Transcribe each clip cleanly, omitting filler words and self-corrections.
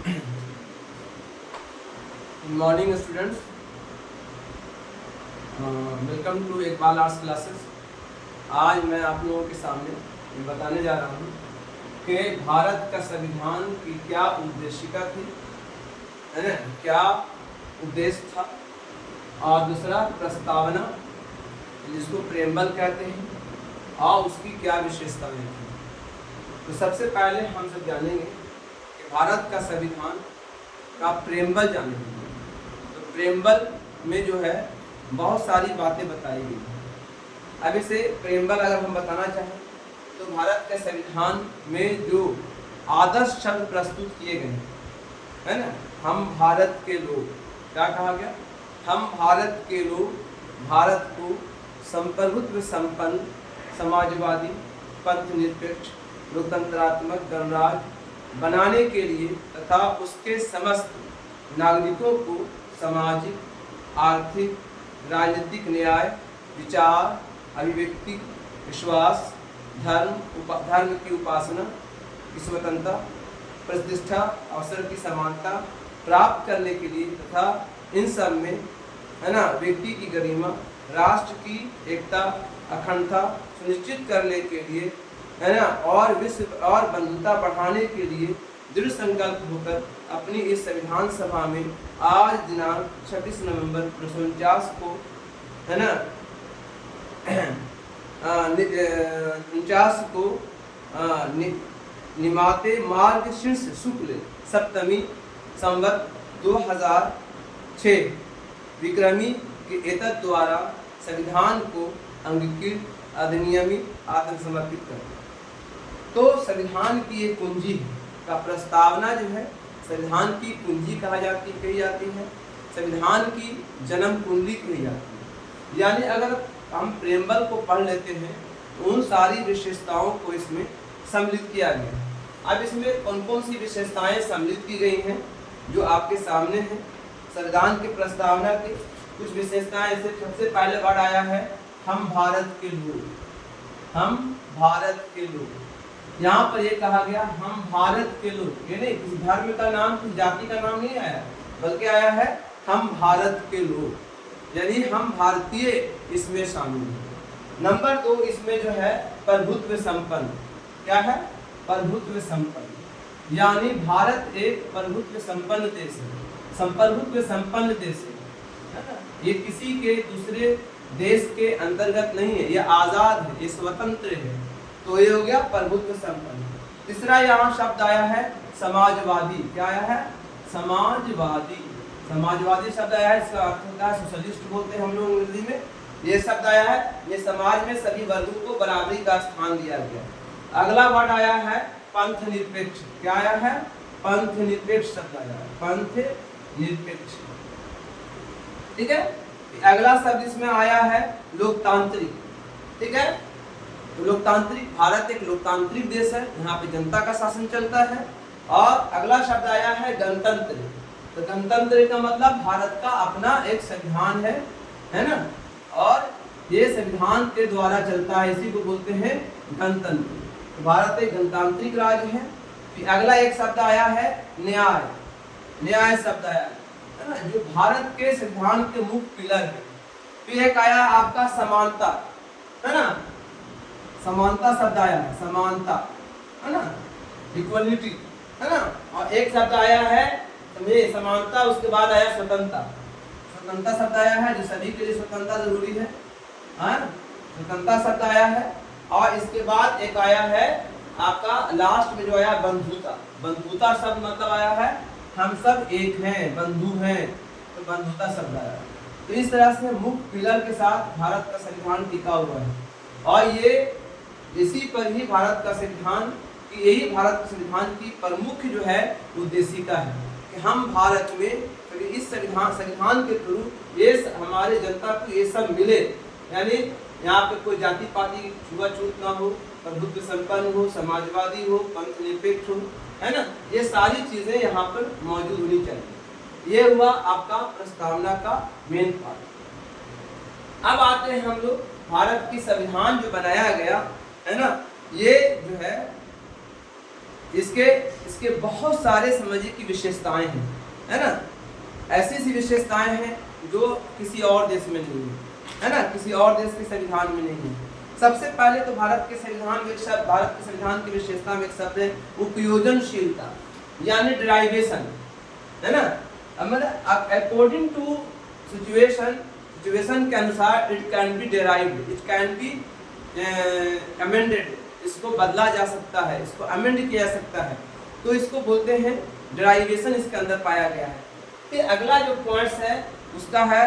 Good morning students, welcome to Iqbal arts classes. आज मैं आप लोगों के सामने ये बताने जा रहा हूँ कि भारत का संविधान की क्या उद्देशिका थी, है ना, क्या उद्देश्य था, और दूसरा प्रस्तावना जिसको प्रेम्बल कहते हैं, और उसकी क्या विशेषताएं थी। तो सबसे पहले हम सब जानेंगे कि भारत का संविधान का प्रेम्बल जानेंगे। तो प्रेम्बल में जो है बहुत सारी बातें बताई गई हैं। अब इसे प्रेम्बल अगर हम बताना चाहें तो भारत के संविधान में जो आदर्श शब्द प्रस्तुत किए गए हैं, है ना, हम भारत के लोग, क्या कहा गया, हम भारत के लोग भारत को संप्रभुत्व संपन्न, समाजवादी, पंथ निरपेक्ष, लोकतंत्रात्मक गणराज्य बनाने के लिए तथा उसके समस्त नागरिकों को सामाजिक, आर्थिक, राजनीतिक न्याय, विचार, अभिव्यक्ति, विश्वास, धर्म की उपासना की स्वतंत्रता, प्रतिष्ठा, अवसर की समानता प्राप्त करने के लिए तथा इन सब में, है ना, व्यक्ति की गरिमा, राष्ट्र की एकता, अखंडता सुनिश्चित करने के लिए, है ना, और विश्व और बंधुता बढ़ाने के लिए दृढ़ संकल्प होकर अपनी इस संविधान सभा में आज दिनांक 26 नवंबर 1949 को, है ना, 49 को निमाते मार्ग शीर्ष शुक्ल सप्तमी संवत 2006 विक्रमी के एतद द्वारा संविधान को अंगीकृत, अधिनियमित, आत्मसमर्पित करते। तो संविधान की एक कुंजी का प्रस्तावना जो है संविधान की कुंजी कही जाती है, संविधान की जन्म कुंडली कही जाती है। यानी अगर हम प्रेम्बल को पढ़ लेते हैं तो उन सारी विशेषताओं को इसमें सम्मिलित किया गया है। अब इसमें कौन कौन सी विशेषताएं सम्मिलित की गई हैं जो आपके सामने हैं। संविधान की प्रस्तावना की कुछ विशेषताएं, ऐसे सबसे पहले वर्ड आया है हम भारत के लोग, हम भारत के लोग। यहाँ पर ये कहा गया हम भारत के लोग, यानी किसी धर्म का नाम, किसी जाति का नाम नहीं आया, बल्कि आया है हम भारत के लोग, यानी हम भारतीय इसमें शामिल हैं। नंबर 2, इसमें जो है प्रभुत्व संपन्न, क्या है, प्रभुत्व संपन्न, यानी भारत एक प्रभुत्व संपन्न देश है, संप्रभुत्व संपन्न देश है ना, ये किसी के दूसरे देश के अंतर्गत नहीं है, ये आजाद है, ये स्वतंत्र है। तो ये हो गया प्रभुत्व संपन्न। तीसरा यहाँ शब्द आया है समाजवादी, क्या आया है, समाजवादी, समाजवादी शब्द आया है, इसका अर्थ होता है सोशलिस्ट बोलते हैं हम लोग अंग्रेजी में। ये शब्द आया है, ये समाज में सभी वर्गों को बराबरी का स्थान दिया गया। अगला वर्ड आया है पंथ निरपेक्ष, क्या आया है, पंथ निरपेक्ष शब्द आया है, पंथ निरपेक्ष, ठीक है। अगला शब्द इसमें आया है लोकतांत्रिक, ठीक है। तो लोकतांत्रिक, भारत एक लोकतांत्रिक देश है, यहाँ पे जनता का शासन चलता है। और अगला शब्द आया है गणतंत्र। तो गणतंत्र का मतलब भारत का अपना एक संविधान है ना, और ये संविधान के द्वारा चलता है, इसी को बोलते हैं गणतंत्र। तो भारत एक गणतांत्रिक राज्य है। फिर अगला एक शब्द आया है न्याय, न्याय शब्द आया है ना, जो भारत के संविधान के मुख्य पिलर है। फिर एक आया आपका समानता, है ना, समानता शब्द आया है, समानता, है ना, इक्वलिटी, है ना। और एक शब्द आया है समझे समानता, उसके बाद आया स्वतंत्रता, स्वतंत्रता शब्द आया है, जो सभी के लिए स्वतंत्रता जरूरी है, स्वतंत्रता शब्द आया है। और इसके बाद एक आया है आपका लास्ट में जो आया बंधुता, बंधुता शब्द मतलब आया है हम सब एक हैं, बंधु हैं, तो बंधुता शब्द आया है। तो इस तरह से मुख्य पिलर के साथ भारत का संविधान टिका हुआ है, और ये इसी पर ही भारत का संविधान, यही भारत के संविधान की प्रमुख जो है उद्देशिका है कि हम भारत में इस संविधान के थ्रू ये हमारे जनता को ये सब मिले, यानी यहाँ पे कोई जाति पाति छुआछूत ना हो, प्रभुत्व संपन्न हो, समाजवादी हो, पंथ निरपेक्ष हो, है ना, ये सारी चीजें यहाँ पर मौजूद होनी चाहिए। ये हुआ आपका प्रस्तावना का मेन पार्ट। अब आते हैं हम लोग भारत की संविधान जो बनाया गया है ना, ये जो है इसके इसके बहुत सारे समझिए की विशेषताएं हैं, है ना। ऐसी सी विशेषताएं हैं जो किसी और देश में नहीं है ना, किसी और देश के संविधान में नहीं है। सबसे पहले तो भारत के संविधान में एक शब्द, भारत के संविधान की विशेषता में एक शब्द है उपयोजनशीलता, यानी डिराइवेशन, है ना। मतलब अकॉर्डिंग टू सिचुएशन के अनुसार it can be derived, it can be amended, इसको बदला जा सकता है, इसको अमेंड किया जा सकता है, तो इसको बोलते हैं डिराइवेशन, इसके अंदर पाया गया है। फिर अगला जो पॉइंट्स है उसका है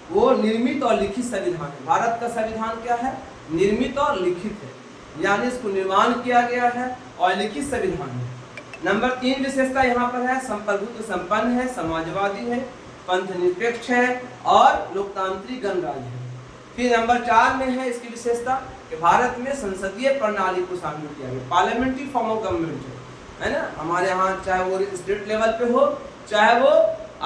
वो निर्मित और लिखित संविधान है। भारत का संविधान क्या है? निर्मित और लिखित है, यानी इसको निर्माण किया गया है और लिखित संविधान है। नंबर 3 विशेषता यहाँ पर है संप्रभुत्व संपन्न है, समाजवादी है, पंथ निरपेक्ष है और लोकतांत्रिक गणराज्य है। फिर नंबर 4 में है इसकी विशेषता कि भारत में संसदीय प्रणाली को शामिल किया गया, पार्लियामेंट्री फॉर्म ऑफ गवर्नमेंट है ना। हमारे यहाँ चाहे वो स्टेट लेवल पे हो चाहे वो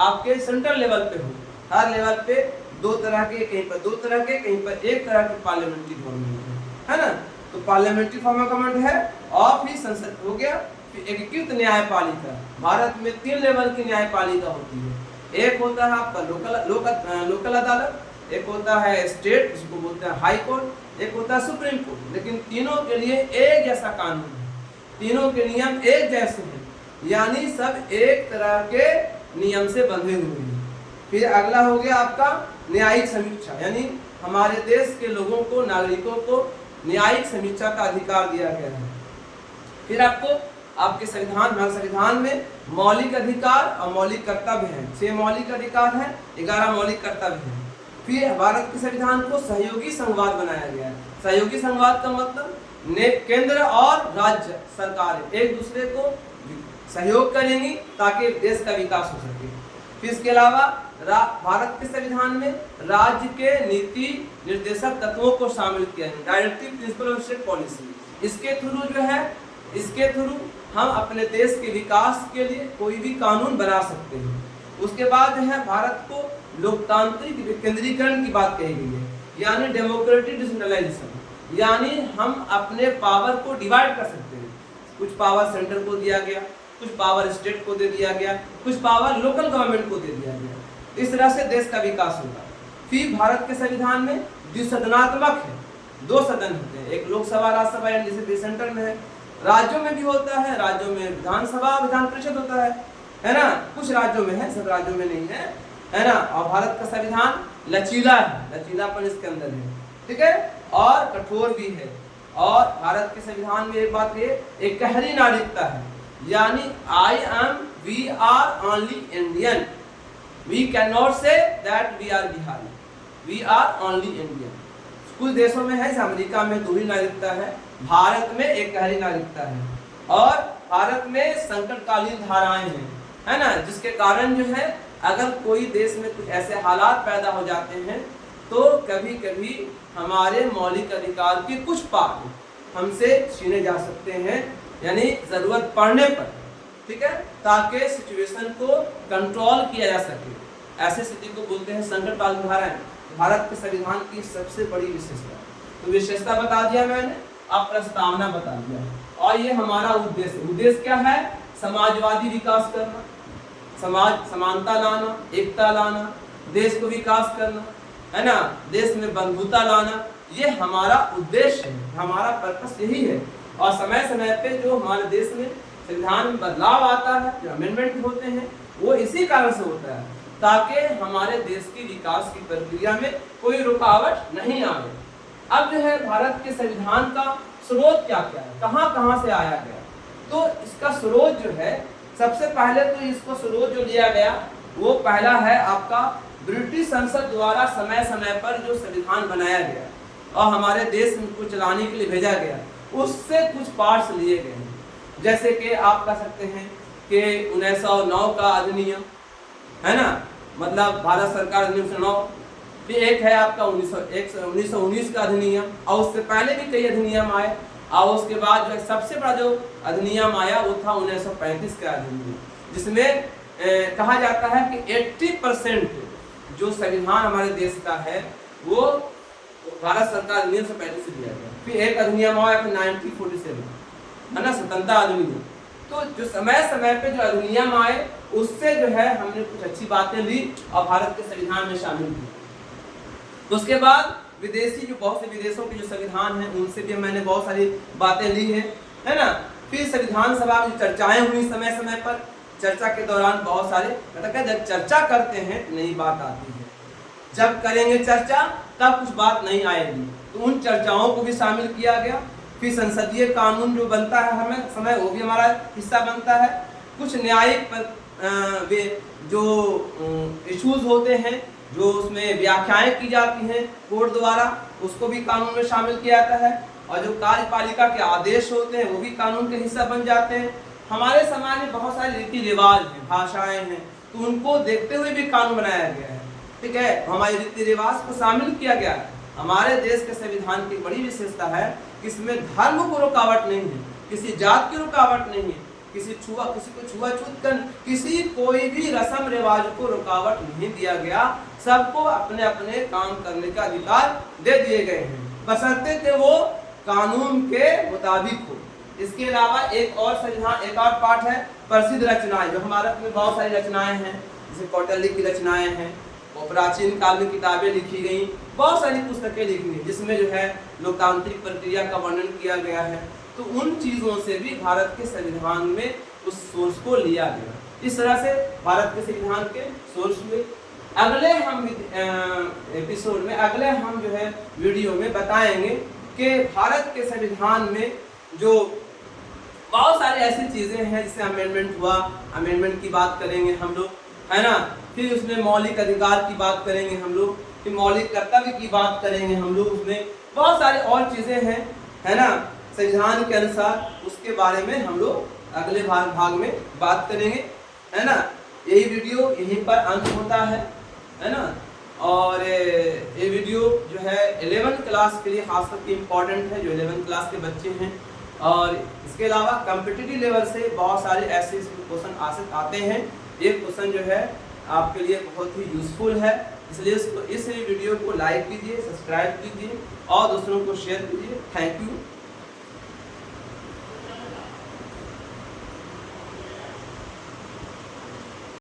आपके सेंट्रल लेवल पे हो, हर लेवल पे 2 तरह के, कहीं पर 2 तरह के, कहीं पर 1 तरह की पार्लियामेंट्री गवर्नमेंट है ना। तो पार्लियामेंट्री फॉर्म ऑफ गवर्नमेंट है और फिर संसद हो गया। फिर एकीकृत न्यायपालिका, भारत में 3 लेवल की न्यायपालिका होती है। एक होता है आपका लोकल अदालत, एक होता है स्टेट जिसको बोलते हैं हाई कोर्ट, एक होता है सुप्रीम कोर्ट। लेकिन तीनों के लिए एक जैसा कानून है, तीनों के नियम एक जैसे हैं, यानी सब एक तरह के नियम से बंधे हुए हैं। फिर अगला हो गया आपका न्यायिक समीक्षा, यानी हमारे देश के लोगों को, नागरिकों को न्यायिक समीक्षा का अधिकार दिया गया है। फिर आपको आपके संविधान में मौलिक अधिकार और मौलिक कर्तव्य हैं। 6 मौलिक अधिकार हैं, 11 मौलिक कर्तव्य हैं। फिर भारत के संविधान को सहयोगी संघवाद बनाया गया है। सहयोगी संघवाद का मतलब केंद्र और राज्य सरकारें एक दूसरे को सहयोग करेंगी ताकि देश का विकास हो सके। फिर इसके अलावा भारत के संविधान में राज्य के नीति निर्देशक तत्वों को शामिल किया है, directive principle of state policy. इसके थ्रू जो है, इसके थ्रू हम अपने देश के विकास के लिए कोई भी कानून बना सकते हैं। उसके बाद जो है भारत को लोकतांत्रिक विकेंद्रीकरण की बात कही गई है, यानी डेमोक्रेटिक डिसेंट्रलाइजेशन, यानी हम अपने पावर को डिवाइड कर सकते हैं। कुछ पावर सेंटर को दिया गया, कुछ पावर स्टेट को दे दिया गया, कुछ पावर लोकल गवर्नमेंट को दे दिया गया। इस तरह से देश का विकास होगा। फिर भारत के संविधान में द्विसदनात्मक है, 2 सदन होते हैं, एक लोकसभा राज्यसभा, यानी जैसे सेंटर में है। राज्यों में भी होता है, राज्यों में विधानसभा विधान परिषद होता है ना। कुछ राज्यों में है, सब राज्यों में नहीं है ना। और भारत का संविधान लचीला है, लचीलापन इसके अंदर है, ठीक है, और कठोर भी है। और भारत के संविधान में एक बात है, एक गहरी नागरिकता है, यानी we are only Indian, we can not say that we are Bihari, we are only Indian. कुछ देशों में है, जैसे अमेरिका में 2 ही नागरिकता है, भारत में एक गहरी नागरिकता है। और भारत में संकटकालीन धाराएं हैं, है ना, जिसके कारण जो है अगर कोई देश में कुछ ऐसे हालात पैदा हो जाते हैं तो कभी कभी हमारे मौलिक अधिकार के कुछ पार्ट हमसे छीने जा सकते हैं, यानी जरूरत पड़ने पर, ठीक है, ताकि सिचुएशन को कंट्रोल किया जा सके। ऐसे स्थिति को बोलते हैं संकटकालीन धाराएं। भारत के संविधान की सबसे बड़ी विशेषता, तो विशेषता बता दिया मैंने, अब प्रस्तावना बता दिया, और ये हमारा उद्देश्य क्या है? समाजवादी विकास करना, समाज समानता लाना, एकता लाना, देश को विकास करना, है ना, देश में बंधुता लाना, ये हमारा उद्देश्य है, हमारा पर्पस यही है। और समय समय पे जो हमारे देश में संविधान में बदलाव आता है, जो अमेंडमेंट होते हैं, वो इसी कारण से होता है ताकि हमारे देश की विकास की प्रक्रिया में कोई रुकावट नहीं आए। अब जो है भारत के संविधान का स्रोत क्या क्या है, कहाँ से आया गया? तो इसका स्रोत जो है, सबसे पहले तो इसको स्रोत जो लिया गया वो पहला है आपका ब्रिटिश संसद द्वारा समय समय पर जो संविधान बनाया गया और हमारे देश को चलाने के लिए भेजा गया, उससे कुछ पार्ट्स लिए गए हैं। जैसे कि आप कह सकते हैं कि 1909 का अधिनियम, है ना, मतलब भारत सरकार अधिनियम 1909। फिर एक है आपका 1919 का अधिनियम, और उससे पहले भी कई अधिनियम आए, और उसके बाद जो सबसे बड़ा जो अधिनियम आया वो था 1935 का अधिनियम, जिसमें कहा जाता है कि 80% जो संविधान हमारे देश का है वो भारत सरकार अधिनियम से 35 से दिया गया। फिर एक अधिनियम आया 1947, है ना, स्वतंत्रता अधिनियम। तो जो समय समय पे जो अधिनियम आए उससे जो है हमने कुछ अच्छी बातें ली और भारत के संविधान में शामिल की। उसके बाद विदेशी जो बहुत से विदेशों के जो संविधान हैं उनसे भी मैंने बहुत सारी बातें ली हैं, है ना। फिर संविधान सभा में चर्चाएं हुई समय समय पर, चर्चा के दौरान बहुत सारे मतलब जब चर्चा करते हैं तो नई बात आती है, जब करेंगे चर्चा तब कुछ बात नहीं आएगी, तो उन चर्चाओं को भी शामिल किया गया। फिर संसदीय कानून जो बनता है हमें समय वो भी हमारा हिस्सा बनता है। कुछ न्यायिक जो इश्यूज होते हैं जो उसमें व्याख्याएं की जाती हैं कोर्ट द्वारा, उसको भी कानून में शामिल किया जाता है। और जो कार्यपालिका के आदेश होते हैं वो भी कानून के हिस्सा बन जाते हैं। हमारे समाज में बहुत सारे रीति रिवाज हैं, भाषाएं हैं, तो उनको देखते हुए भी कानून बनाया गया है, ठीक है। हमारे रीति रिवाज को शामिल किया गया है। हमारे देश के संविधान की बड़ी विशेषता है कि इसमें धर्म को रुकावट नहीं है, किसी जात की रुकावट नहीं है, किसी को छुआछूत कर किसी कोई भी रस्म रिवाज को रुकावट नहीं दिया गया। सबको अपने अपने काम करने का अधिकार दे दिए गए हैं, बशर्ते कि वो कानून के मुताबिक हो। इसके अलावा एक और संविधान, एक और पाठ है प्रसिद्ध रचनाएं, जो हमारे में बहुत सारी रचनाएं हैं, जैसे कौटिल्य की रचनाएं हैं, और प्राचीन काल में किताबें लिखी गई, बहुत सारी पुस्तकें लिखी गई जिसमें जो है लोकतांत्रिक प्रक्रिया का वर्णन किया गया है। तो उन चीज़ों से भी भारत के संविधान में उस सोर्स को लिया गया। इस तरह से भारत के संविधान के सोर्स हुए। अगले हम एपिसोड में, अगले हम जो है वीडियो में बताएंगे कि भारत के संविधान में जो बहुत सारी ऐसी चीज़ें हैं, जैसे अमेंडमेंट हुआ, अमेंडमेंट की बात करेंगे हम लोग, है ना। फिर उसमें मौलिक अधिकार की बात करेंगे हम लोग, फिर मौलिक कर्तव्य की बात करेंगे हम लोग, उसमें बहुत सारी और चीज़ें हैं, है ना, संविधान के अनुसार। उसके बारे में हम लोग अगले भाग में बात करेंगे, है ना। यही वीडियो यहीं पर अंत होता है ना। और ये वीडियो जो है 11th क्लास के लिए खास करके इम्पॉर्टेंट है, जो 11th क्लास के बच्चे हैं। और इसके अलावा कॉम्पिटिटिव लेवल से बहुत सारे ऐसे क्वेश्चन आते हैं। ये क्वेश्चन जो है आपके लिए बहुत ही यूजफुल है, इसलिए इस वीडियो को लाइक कीजिए, सब्सक्राइब कीजिए और दूसरों को शेयर कीजिए। Thank you.